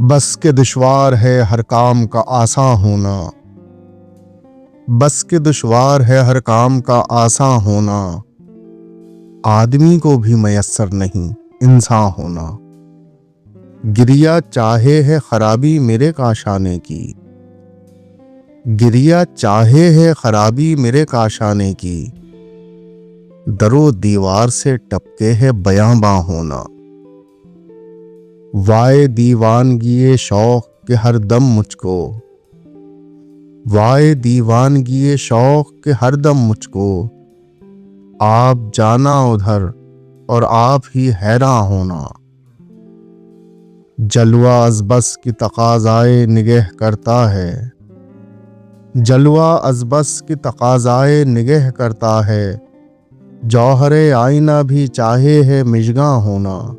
بس کے دشوار ہے ہر کام کا آساں ہونا، بس کے دشوار ہے ہر کام کا آساں ہونا، آدمی کو بھی میسر نہیں انسان ہونا۔ گریا چاہے ہے خرابی میرے کاشانے کی، گریا چاہے ہے خرابی میرے کاشانے کی، در و دیوار سے ٹپکے ہے بیاں باں ہونا۔ وائے دیوانگی شوق کے ہر دم مجھ کو، وائے دیوانگی شوق کے ہر دم مجھ کو، آپ جانا ادھر اور آپ ہی حیراں ہونا۔ جلوہ از بس کی تقاضائے نگہ کرتا ہے، جلوہ از بس کی تقاضائے نگہ کرتا ہے، جوہر آئینہ بھی چاہے ہے مژگاں ہونا۔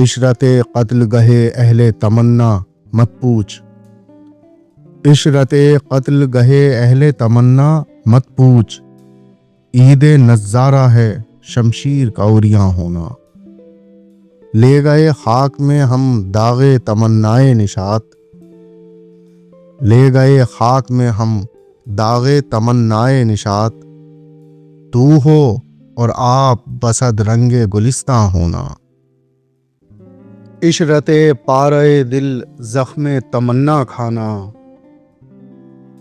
عشرت قتل گہے اہل تمنا مت پوچھ، عشرت قتل گہے اہل تمنا مت پوچھ، عید نظارہ ہے شمشیر کا عریاں ہونا۔ لے گئے خاک میں ہم داغ تمنائے نشاط، لے گئے خاک میں ہم داغ تمنائے نشاط، تو ہو اور آپ بسد رنگ گلستاں ہونا۔ عشرت پارے دل زخم تمنا کھانا،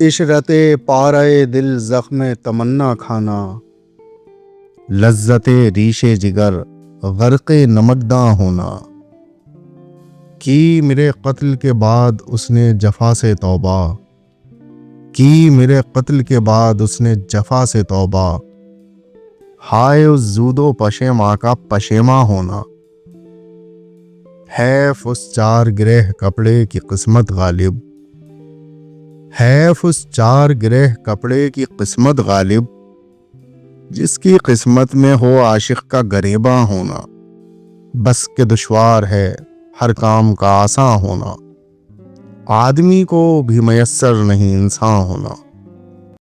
عشرت پارے دل زخم تمنا کھانا، لذت ریش جگر غرق نمکداں ہونا۔ کی میرے قتل کے بعد اس نے جفا سے توبہ، کی میرے قتل کے بعد اس نے جفا سے توبہ، ہائے اس زود و پشیماں کا پشیماں ہونا۔ حیف اس چار گرہ کپڑے کی قسمت غالب، حیف اس چار گرہ کپڑے کی قسمت غالب، جس کی قسمت میں ہو عاشق کا گریباں ہونا۔ بس کے دشوار ہے ہر کام کا آساں ہونا، آدمی کو بھی میسر نہیں انسان ہونا۔